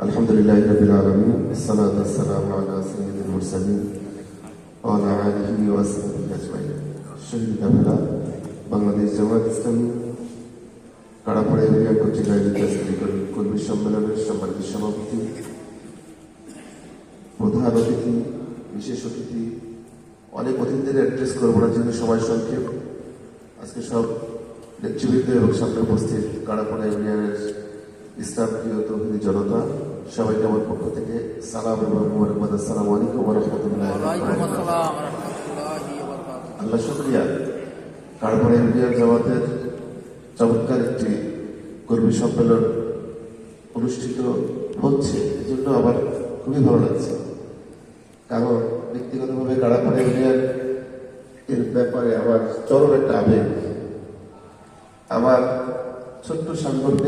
আলহামদুলিল্লাহি রাব্বিল আলামিন আসসালাতু ওয়াসসালামু আলা সাইয়্যিদিল মুরসালিন ওয়া আলা আলিহি ওয়া সাহবিহি আজমাইন। শহীদ আবদুল্লাহ বাংলাদেশ জামায়াত ইসলামী কাড়াপাড়া এরিয়া কর্তৃক আয়োজিত কর্মী সম্মেলনের সম্মানিত সভাপতি, প্রধান অতিথি, বিশেষ অতিথি, অনেক অতিথিদের অ্যাড্রেস করবো না জন্য সময় সংক্ষেপ। আজকে সব নেতৃবৃন্দ এবং সামনে উপস্থিত কাড়াপাড়া ইউনিয়নের ইসলাম প্রিয় তৌহিদি জনতা, সবাইকে আমার পক্ষ থেকে সালাম এবং মোবারকবাদ। আসসালামু আলাইকুম ওয়া রাহমাতুল্লাহি ওয়া বারাকাতুহু। আল্লাহ শুকরিয়া, কাড়াপাড়া ইউনিয়ন জামাতের চমৎকার একটি কর্মী সম্মেলন অনুষ্ঠিত হচ্ছে, এজন্য আমার খুবই ভালো লাগছে। কারণ ব্যক্তিগতভাবে কাড়াপাড়া ইউনিয়ন এর ব্যাপারে আমার চরম একটা আবেগ। আমার ছোট্ট সাংগঠনিক